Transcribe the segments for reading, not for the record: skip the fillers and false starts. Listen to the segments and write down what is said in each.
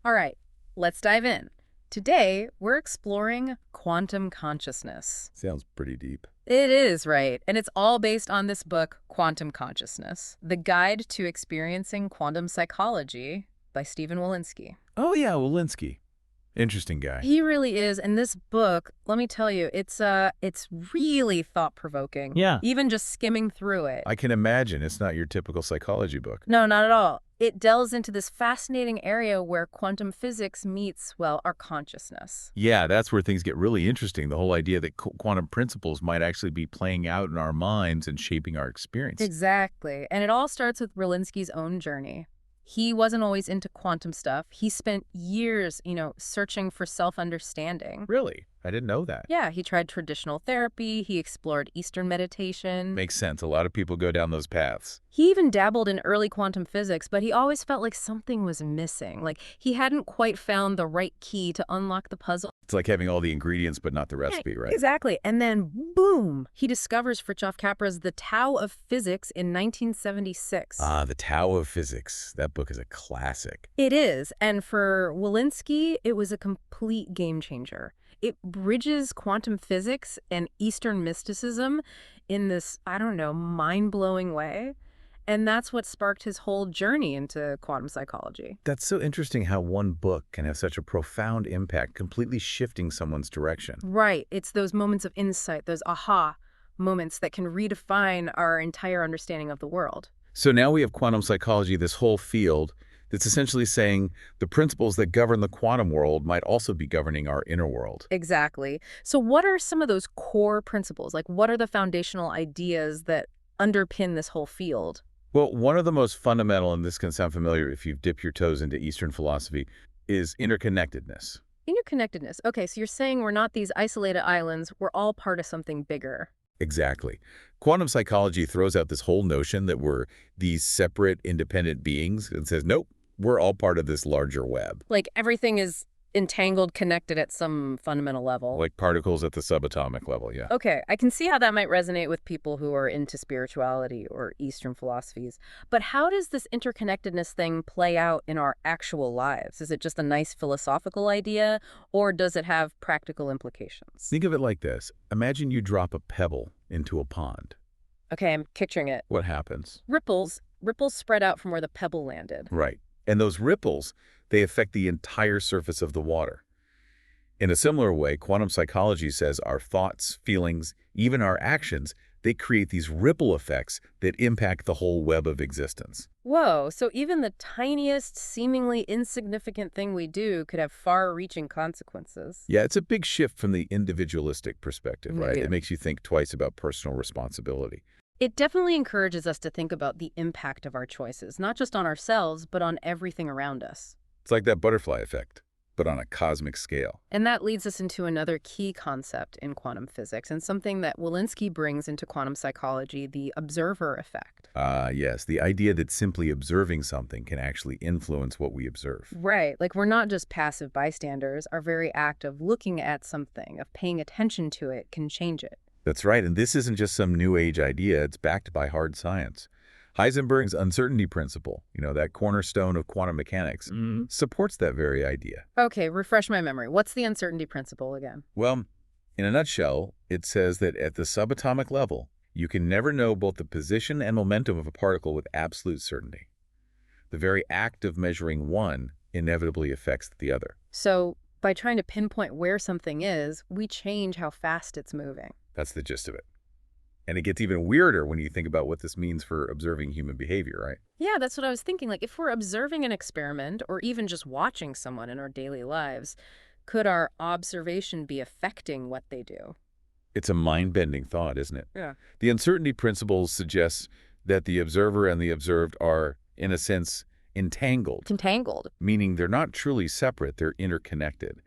All right, let's dive in. Today, we're exploring quantum consciousness. Sounds pretty deep. It is, right? And it's all based on this book, Quantum Consciousness, The Guide to Experiencing Quantum Psychology by Stephen Wolinsky. Oh yeah, Wolinsky. Interesting guy. He really is, and this book, let me tell you, it's really thought-provoking. Yeah. Even just skimming through it. I can imagine it's not your typical psychology book. No, not at all. It delves into this fascinating area where quantum physics meets, well, our consciousness. Yeah, that's where things get really interesting. The whole idea that quantum principles might actually be playing out in our minds and shaping our experience. Exactly. And it all starts with Berlinski's own journey. He wasn't always into quantum stuff. He spent years, searching for self-understanding. Really? I didn't know that. Yeah, he tried traditional therapy. He explored Eastern meditation. Makes sense. A lot of people go down those paths. He even dabbled in early quantum physics, but he always felt like something was missing. Like he hadn't quite found the right key to unlock the puzzle. It's like having all the ingredients but not the recipe, right? Exactly. And then, boom, he discovers Fritjof Capra's The Tao of Physics in 1976. Ah, The Tao of Physics. That book is a classic. It is. And for Wolinsky, it was a complete game changer. It bridges quantum physics and Eastern mysticism in this, I don't know, mind-blowing way. And that's what sparked his whole journey into quantum psychology. That's so interesting how one book can have such a profound impact, completely shifting someone's direction. Right. It's those moments of insight, those aha moments that can redefine our entire understanding of the world. So now we have quantum psychology, this whole field that's essentially saying the principles that govern the quantum world might also be governing our inner world. Exactly. So what are some of those core principles? Like, what are the foundational ideas that underpin this whole field? Well, one of the most fundamental, and this can sound familiar if you've dipped your toes into Eastern philosophy, is interconnectedness. Interconnectedness. Okay, so you're saying we're not these isolated islands, we're all part of something bigger. Exactly. Quantum psychology throws out this whole notion that we're these separate, independent beings and says, nope, we're all part of this larger web. Like everything is entangled, connected at some fundamental level. Like particles at the subatomic level, yeah. Okay, I can see how that might resonate with people who are into spirituality or Eastern philosophies. But how does this interconnectedness thing play out in our actual lives? Is it just a nice philosophical idea, or does it have practical implications? Think of it like this. Imagine you drop a pebble into a pond. Okay, I'm picturing it. What happens? Ripples spread out from where the pebble landed. Right. And those ripples, they affect the entire surface of the water. In a similar way, quantum psychology says our thoughts, feelings, even our actions, they create these ripple effects that impact the whole web of existence. Whoa, so even the tiniest, seemingly insignificant thing we do could have far-reaching consequences. Yeah, it's a big shift from the individualistic perspective, right? Yeah. It makes you think twice about personal responsibility. It definitely encourages us to think about the impact of our choices, not just on ourselves, but on everything around us. It's like that butterfly effect, but on a cosmic scale. And that leads us into another key concept in quantum physics, and something that Wolinsky brings into quantum psychology, the observer effect. Yes, the idea that simply observing something can actually influence what we observe. Right, like we're not just passive bystanders. Our very act of looking at something, of paying attention to it, can change it. That's right, and this isn't just some new age idea, it's backed by hard science. Heisenberg's uncertainty principle, that cornerstone of quantum mechanics, supports that very idea. Okay, refresh my memory. What's the uncertainty principle again? Well, in a nutshell, it says that at the subatomic level, you can never know both the position and momentum of a particle with absolute certainty. The very act of measuring one inevitably affects the other. So, by trying to pinpoint where something is, we change how fast it's moving. That's the gist of it. And it gets even weirder when you think about what this means for observing human behavior, right? Yeah, that's what I was thinking. Like, if we're observing an experiment or even just watching someone in our daily lives, could our observation be affecting what they do? It's a mind-bending thought, isn't it? Yeah. The uncertainty principle suggests that the observer and the observed are, in a sense, entangled. Entangled. Meaning they're not truly separate, they're interconnected.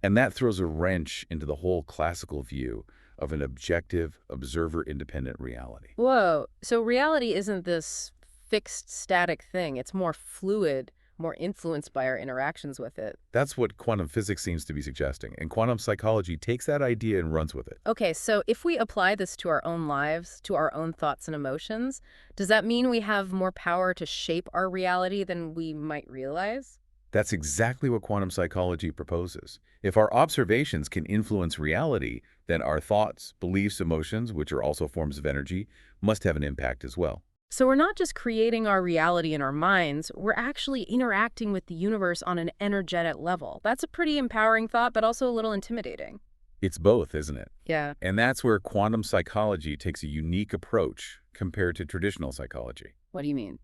And that throws a wrench into the whole classical view of an objective, observer-independent reality. Whoa. So reality isn't this fixed, static thing. It's more fluid, more influenced by our interactions with it. That's what quantum physics seems to be suggesting, and quantum psychology takes that idea and runs with it. Okay, so if we apply this to our own lives, to our own thoughts and emotions, does that mean we have more power to shape our reality than we might realize? That's exactly what quantum psychology proposes. If our observations can influence reality, then our thoughts, beliefs, emotions, which are also forms of energy, must have an impact as well. So we're not just creating our reality in our minds, we're actually interacting with the universe on an energetic level. That's a pretty empowering thought, but also a little intimidating. It's both, isn't it? Yeah. And that's where quantum psychology takes a unique approach compared to traditional psychology. What do you mean?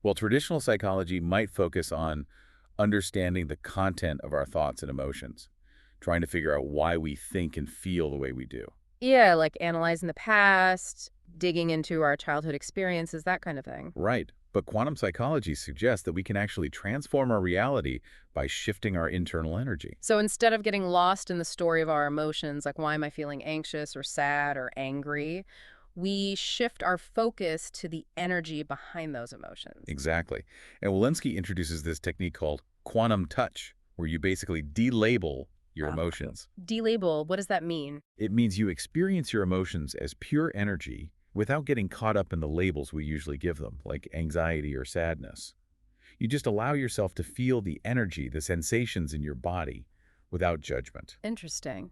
Well, traditional psychology might focus on understanding the content of our thoughts and emotions, trying to figure out why we think and feel the way we do. Yeah, like analyzing the past, digging into our childhood experiences, that kind of thing. Right. But quantum psychology suggests that we can actually transform our reality by shifting our internal energy. So instead of getting lost in the story of our emotions, like why am I feeling anxious or sad or angry, we shift our focus to the energy behind those emotions. Exactly. And Wolinsky introduces this technique called quantum touch, where you basically delabel your emotions. Delabel, what does that mean? It means you experience your emotions as pure energy without getting caught up in the labels we usually give them, like anxiety or sadness. You just allow yourself to feel the energy, the sensations in your body without judgment. Interesting.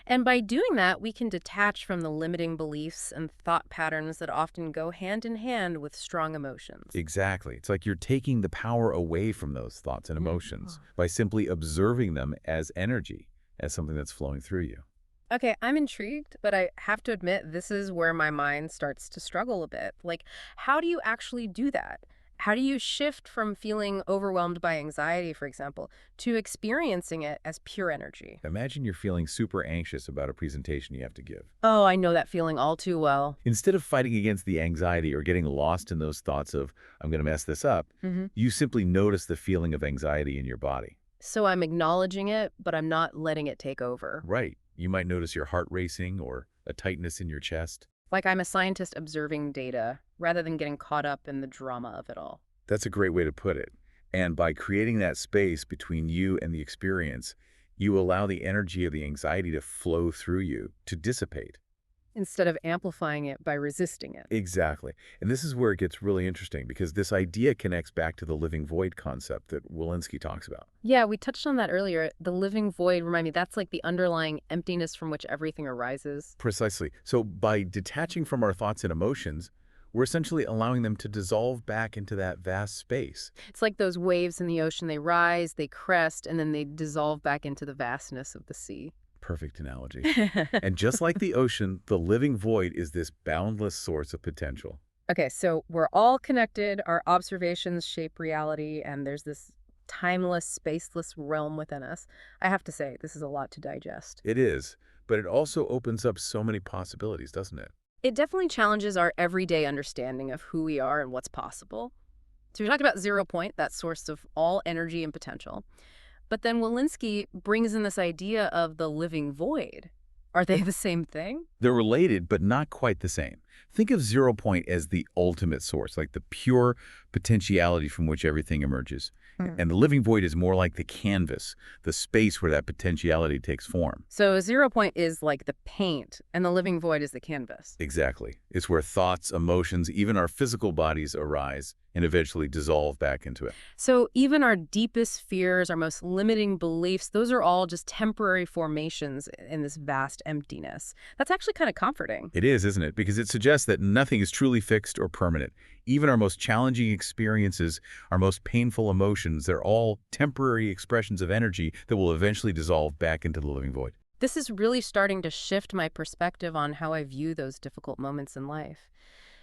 And by doing that, we can detach from the limiting beliefs and thought patterns that often go hand in hand with strong emotions. Exactly. It's like you're taking the power away from those thoughts and emotions by simply observing them as energy, as something that's flowing through you. Okay, I'm intrigued, but I have to admit this is where my mind starts to struggle a bit. Like, how do you actually do that? How do you shift from feeling overwhelmed by anxiety, for example, to experiencing it as pure energy? Imagine you're feeling super anxious about a presentation you have to give. Oh, I know that feeling all too well. Instead of fighting against the anxiety or getting lost in those thoughts of, I'm going to mess this up, you simply notice the feeling of anxiety in your body. So I'm acknowledging it, but I'm not letting it take over. Right. You might notice your heart racing or a tightness in your chest. Like I'm a scientist observing data rather than getting caught up in the drama of it all. That's a great way to put it. And by creating that space between you and the experience, you allow the energy of the anxiety to flow through you, to dissipate. Instead of amplifying it by resisting it. Exactly. And this is where it gets really interesting because this idea connects back to the living void concept that Wolinsky talks about. Yeah, we touched on that earlier. The living void, remind me, that's like the underlying emptiness from which everything arises. Precisely. So by detaching from our thoughts and emotions, we're essentially allowing them to dissolve back into that vast space. It's like those waves in the ocean. They rise, they crest, and then they dissolve back into the vastness of the sea. Perfect analogy. And just like the ocean, the living void is this boundless source of potential. Okay, so we're all connected. Our observations shape reality, and there's this timeless, spaceless realm within us. I have to say, this is a lot to digest. It is, but it also opens up so many possibilities, doesn't it? It definitely challenges our everyday understanding of who we are and what's possible. So we talked about zero point, that source of all energy and potential. But then Wolinsky brings in this idea of the living void. Are they the same thing? They're related, but not quite the same. Think of 0 point as the ultimate source, like the pure potentiality from which everything emerges. And the living void is more like the canvas, the space where that potentiality takes form. So 0 point is like the paint, and the living void is the canvas. Exactly. It's where thoughts, emotions, even our physical bodies arise and eventually dissolve back into it. So even our deepest fears, our most limiting beliefs, those are all just temporary formations in this vast emptiness. That's actually kind of comforting. It is, isn't it? Because it suggests that nothing is truly fixed or permanent. Even our most challenging experiences, our most painful emotions, they're all temporary expressions of energy that will eventually dissolve back into the living void. This is really starting to shift my perspective on how I view those difficult moments in life.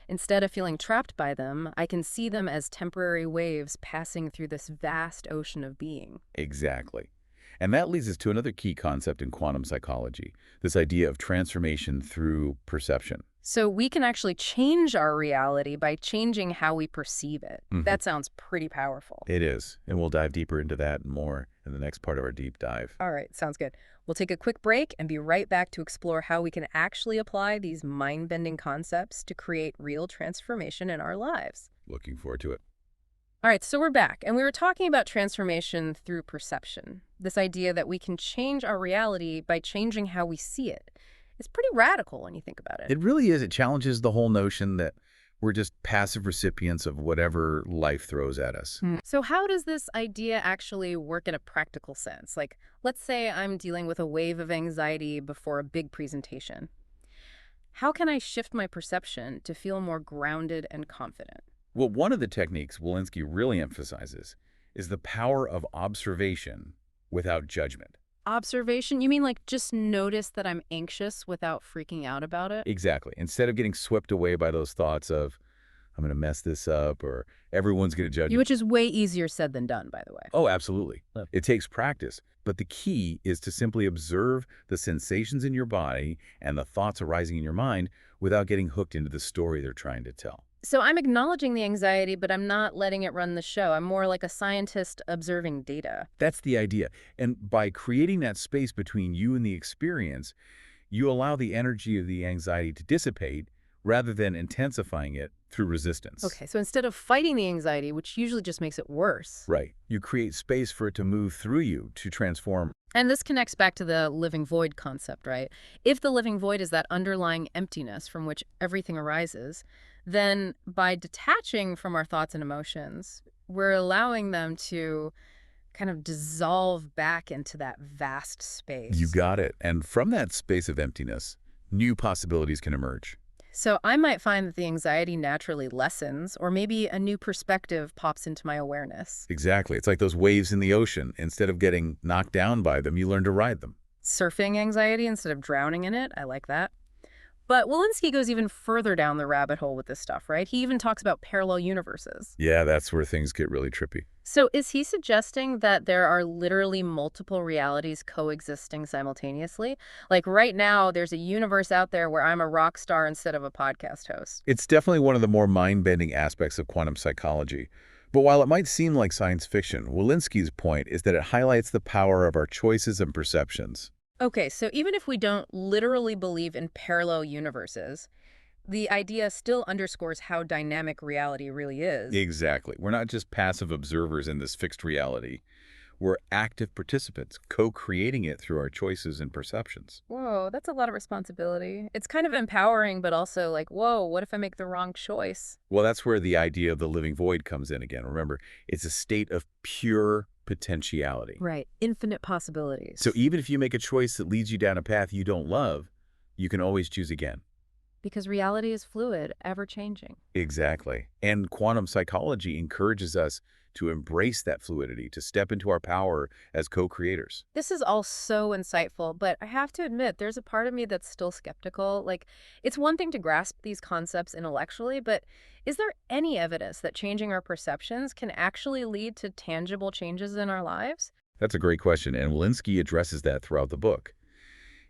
Instead of feeling trapped by them, I can see them as temporary waves passing through this vast ocean of being. Exactly. And that leads us to another key concept in quantum psychology, this idea of transformation through perception. So we can actually change our reality by changing how we perceive it. That sounds pretty powerful. It is, and we'll dive deeper into that and more in the next part of our deep dive. All right, sounds good. We'll take a quick break and be right back to explore how we can actually apply these mind-bending concepts to create real transformation in our lives. Looking forward to it. All right, so we're back, and we were talking about transformation through perception, this idea that we can change our reality by changing how we see it. It's pretty radical when you think about it. It really is. It challenges the whole notion that We're just passive recipients of whatever life throws at us. So how does this idea actually work in a practical sense? Like, let's say I'm dealing with a wave of anxiety before a big presentation. How can I shift my perception to feel more grounded and confident? Well, one of the techniques Wolinsky really emphasizes is the power of observation without judgment. Observation? You mean like just notice that I'm anxious without freaking out about it? Exactly. Instead of getting swept away by those thoughts of, I'm going to mess this up or everyone's going to judge me. Which is way easier said than done, by the way. Oh, absolutely. Yep. It takes practice. But the key is to simply observe the sensations in your body and the thoughts arising in your mind without getting hooked into the story they're trying to tell. So I'm acknowledging the anxiety, but I'm not letting it run the show. I'm more like a scientist observing data. That's the idea. And by creating that space between you and the experience, you allow the energy of the anxiety to dissipate rather than intensifying it through resistance. Okay, so instead of fighting the anxiety, which usually just makes it worse. Right. You create space for it to move through you, to transform. And this connects back to the living void concept, right? If the living void is that underlying emptiness from which everything arises, then by detaching from our thoughts and emotions, we're allowing them to kind of dissolve back into that vast space. You got it. And from that space of emptiness, new possibilities can emerge. So I might find that the anxiety naturally lessens, or maybe a new perspective pops into my awareness. Exactly. It's like those waves in the ocean. Instead of getting knocked down by them, you learn to ride them. Surfing anxiety instead of drowning in it. I like that. But Wolinsky goes even further down the rabbit hole with this stuff, right? He even talks about parallel universes. Yeah, that's where things get really trippy. So is he suggesting that there are literally multiple realities coexisting simultaneously? Like right now, there's a universe out there where I'm a rock star instead of a podcast host. It's definitely one of the more mind-bending aspects of quantum psychology. But while it might seem like science fiction, Wolinsky's point is that it highlights the power of our choices and perceptions. Okay, so even if we don't literally believe in parallel universes, the idea still underscores how dynamic reality really is. Exactly. We're not just passive observers in this fixed reality. We're active participants, co-creating it through our choices and perceptions. Whoa, that's a lot of responsibility. It's kind of empowering, but also like, whoa, what if I make the wrong choice? Well, that's where the idea of the living void comes in again. Remember, it's a state of pure potentiality. Right, infinite possibilities. So even if you make a choice that leads you down a path you don't love, you can always choose again. Because reality is fluid, ever-changing. Exactly. And quantum psychology encourages us to embrace that fluidity, to step into our power as co-creators. This is all so insightful, but I have to admit, there's a part of me that's still skeptical. Like, it's one thing to grasp these concepts intellectually, but is there any evidence that changing our perceptions can actually lead to tangible changes in our lives? That's a great question, and Wolinsky addresses that throughout the book.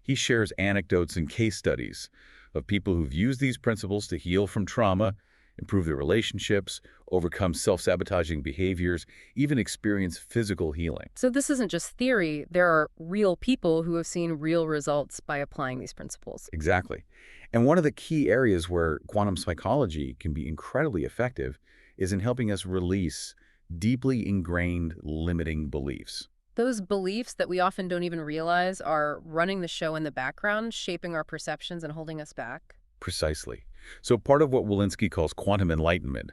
He shares anecdotes and case studies of people who've used these principles to heal from trauma, improve their relationships, overcome self-sabotaging behaviors, even experience physical healing. So this isn't just theory. There are real people who have seen real results by applying these principles. Exactly. And one of the key areas where quantum psychology can be incredibly effective is in helping us release deeply ingrained limiting beliefs. Those beliefs that we often don't even realize are running the show in the background, shaping our perceptions and holding us back. Precisely. So part of what Wolinsky calls quantum enlightenment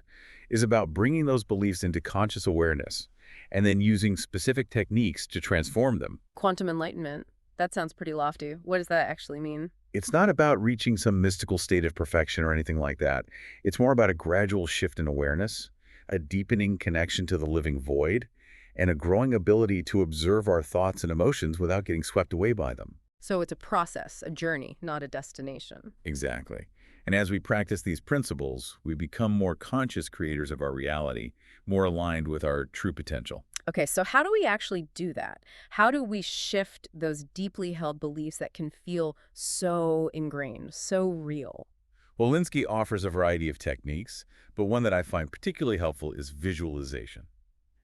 is about bringing those beliefs into conscious awareness and then using specific techniques to transform them. Quantum enlightenment. That sounds pretty lofty. What does that actually mean? It's not about reaching some mystical state of perfection or anything like that. It's more about a gradual shift in awareness, a deepening connection to the living void, and a growing ability to observe our thoughts and emotions without getting swept away by them. So it's a process, a journey, not a destination. Exactly. And as we practice these principles, we become more conscious creators of our reality, more aligned with our true potential. Okay, so how do we actually do that? How do we shift those deeply held beliefs that can feel so ingrained, so real? Wolinsky offers a variety of techniques, but one that I find particularly helpful is visualization.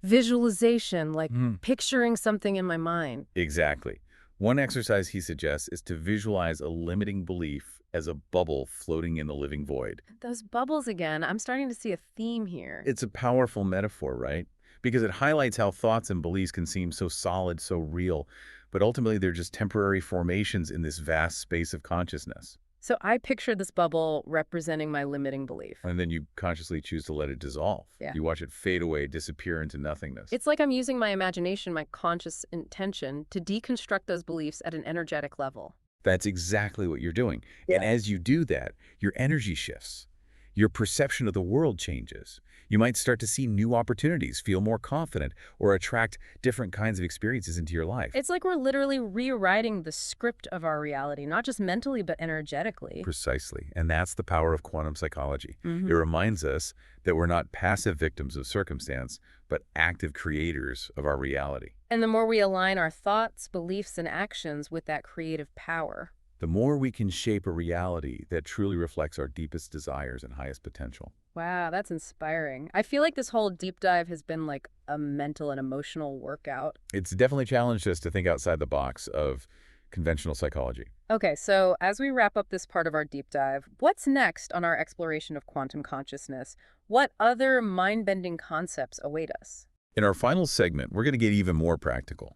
Visualization, like picturing something in my mind. Exactly. One exercise he suggests is to visualize a limiting belief as a bubble floating in the living void. Those bubbles again, I'm starting to see a theme here. It's a powerful metaphor, right? Because it highlights how thoughts and beliefs can seem so solid, so real, but ultimately they're just temporary formations in this vast space of consciousness. So I picture this bubble representing my limiting belief. And then you consciously choose to let it dissolve. Yeah. You watch it fade away, disappear into nothingness. It's like I'm using my imagination, my conscious intention, to deconstruct those beliefs at an energetic level. That's exactly what you're doing. Yeah. And as you do that, your energy shifts. Your perception of the world changes. You might start to see new opportunities, feel more confident, or attract different kinds of experiences into your life. It's like we're literally rewriting the script of our reality, not just mentally, but energetically. Precisely. And that's the power of quantum psychology. Mhm. It reminds us that we're not passive victims of circumstance, but active creators of our reality. And the more we align our thoughts, beliefs, and actions with that creative power, The more we can shape a reality that truly reflects our deepest desires and highest potential. wow, that's inspiring. I feel like this whole deep dive has been like a mental and emotional workout. It's definitely challenged us to think outside the box of conventional psychology. Okay, so as we wrap up this part of our deep dive, what's next on our exploration of quantum consciousness? What other mind-bending concepts await us? In our final segment, we're going to get even more practical.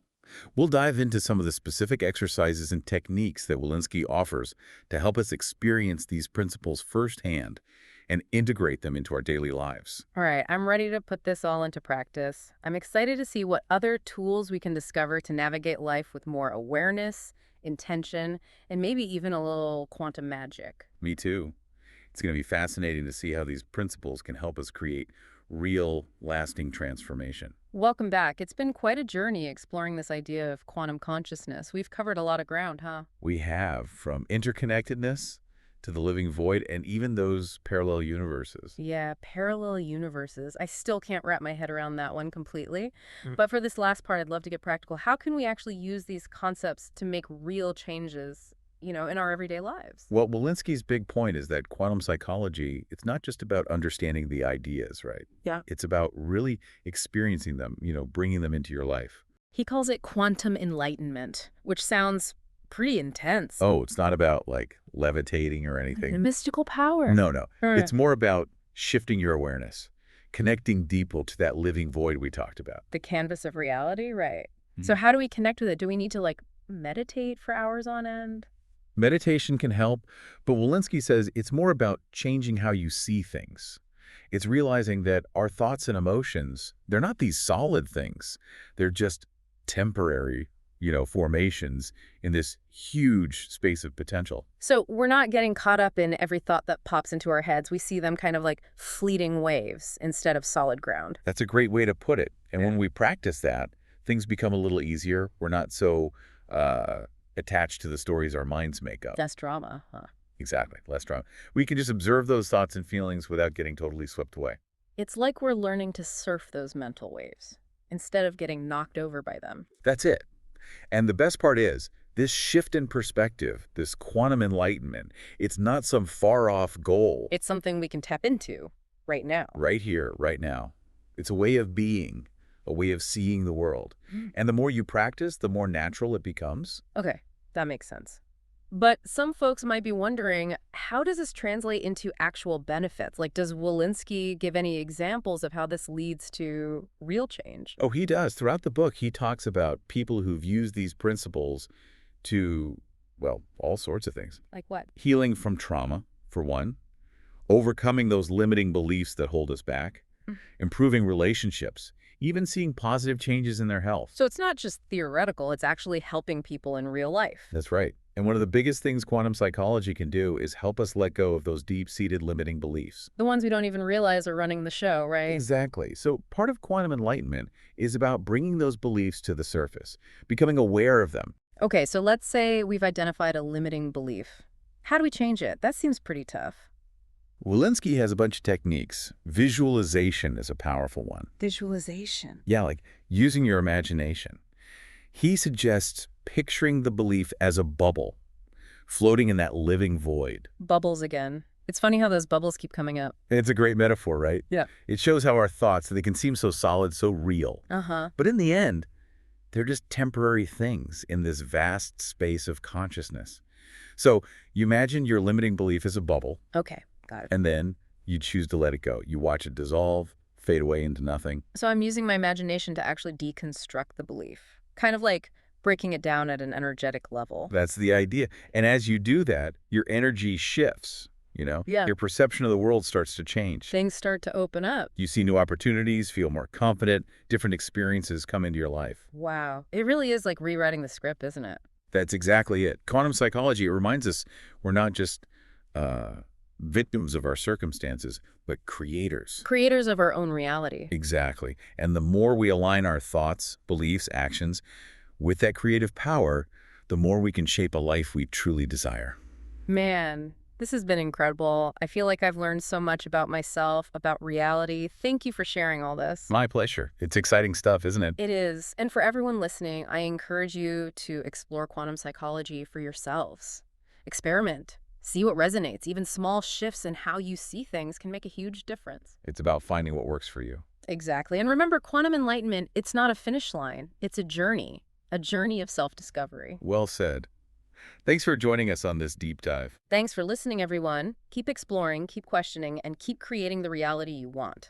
We'll dive into some of the specific exercises and techniques that Wolinsky offers to help us experience these principles firsthand and integrate them into our daily lives. All right, I'm ready to put this all into practice. I'm excited to see what other tools we can discover to navigate life with more awareness, intention, and maybe even a little quantum magic. Me too. It's going to be fascinating to see how these principles can help us create real, lasting transformation. Welcome back. It's been quite a journey exploring this idea of quantum consciousness. We've covered a lot of ground, huh? We have from interconnectedness to the living void and even those parallel universes. Yeah, parallel universes. I still can't wrap my head around that one completely. But for this last part, I'd love to get practical. How can we actually use these concepts to make real changes, in our everyday lives? Well, Wolinsky's big point is that quantum psychology, it's not just about understanding the ideas, right? Yeah. It's about really experiencing them, bringing them into your life. He calls it quantum enlightenment, which sounds pretty intense. Oh, it's not about like levitating or The anything. mystical power. No, no. All It's right. more about shifting your awareness, connecting deeper to that living void we talked about. The canvas of reality, right. Mhm. So how do we connect with it? Do we need to meditate for hours on end? Meditation can help, but Wolinsky says it's more about changing how you see things. It's realizing that our thoughts and emotions, they're not these solid things. They're just temporary, formations in this huge space of potential. So we're not getting caught up in every thought that pops into our heads. We see them kind of like fleeting waves instead of solid ground. That's a great way to put it. And when we practice that, things become a little easier. We're not so attached to the stories our minds make up. Less drama, huh? Exactly, less drama. We can just observe those thoughts and feelings without getting totally swept away. It's like we're learning to surf those mental waves instead of getting knocked over by them. That's it. And the best part is, this shift in perspective, this quantum enlightenment, it's not some far-off goal. It's something we can tap into right now. Right here, right now. It's a way of being, a way of seeing the world. And the more you practice, the more natural it becomes. Okay, that makes sense. But some folks might be wondering, how does this translate into actual benefits? Does Wolinsky give any examples of how this leads to real change? Oh, he does. Throughout the book, he talks about people who've used these principles to, well, all sorts of things. Like what? Healing from trauma, for one. Overcoming those limiting beliefs that hold us back. Improving relationships. Even seeing positive changes in their health. So it's not just theoretical, it's actually helping people in real life. That's right. And one of the biggest things quantum psychology can do is help us let go of those deep-seated limiting beliefs. The ones we don't even realize are running the show, right? Exactly. So part of quantum enlightenment is about bringing those beliefs to the surface, becoming aware of them. Okay, so let's say we've identified a limiting belief. How do we change it? That seems pretty tough. Wolinsky has a bunch of techniques. Visualization is a powerful one. Visualization. Yeah, like using your imagination. He suggests picturing the belief as a bubble, floating in that living void. Bubbles again. It's funny how those bubbles keep coming up. It's a great metaphor, right? Yeah. It shows how our thoughts, they can seem so solid, so real. Uh-huh. But in the end, they're just temporary things in this vast space of consciousness. So you imagine your limiting belief as a bubble, Okay, got it. and then you choose to let it go. You watch it dissolve, fade away into nothing. So I'm using my imagination to actually deconstruct the belief. Kind of like breaking it down at an energetic level. That's the idea. And as you do that, your energy shifts, you know? Yeah. Your perception of the world starts to change. Things start to open up. You see new opportunities, feel more confident, different experiences come into your life. Wow. It really is like rewriting the script, isn't it? That's exactly it. Quantum psychology, it reminds us we're not just victims of our circumstances, but creators. Creators of our own reality. Exactly. And the more we align our thoughts, beliefs, actions with that creative power, the more we can shape a life we truly desire. Man, this has been incredible. I feel like I've learned so much about myself, about reality. Thank you for sharing all this. My pleasure. It's exciting stuff, isn't it? It is. And for everyone listening, I encourage you to explore quantum psychology for yourselves. Experiment. See what resonates. Even small shifts in how you see things can make a huge difference. It's about finding what works for you. Exactly. And remember, quantum enlightenment, it's not a finish line. It's a journey of self-discovery. Well said. Thanks for joining us on this deep dive. Thanks for listening, everyone. Keep exploring, keep questioning, and keep creating the reality you want.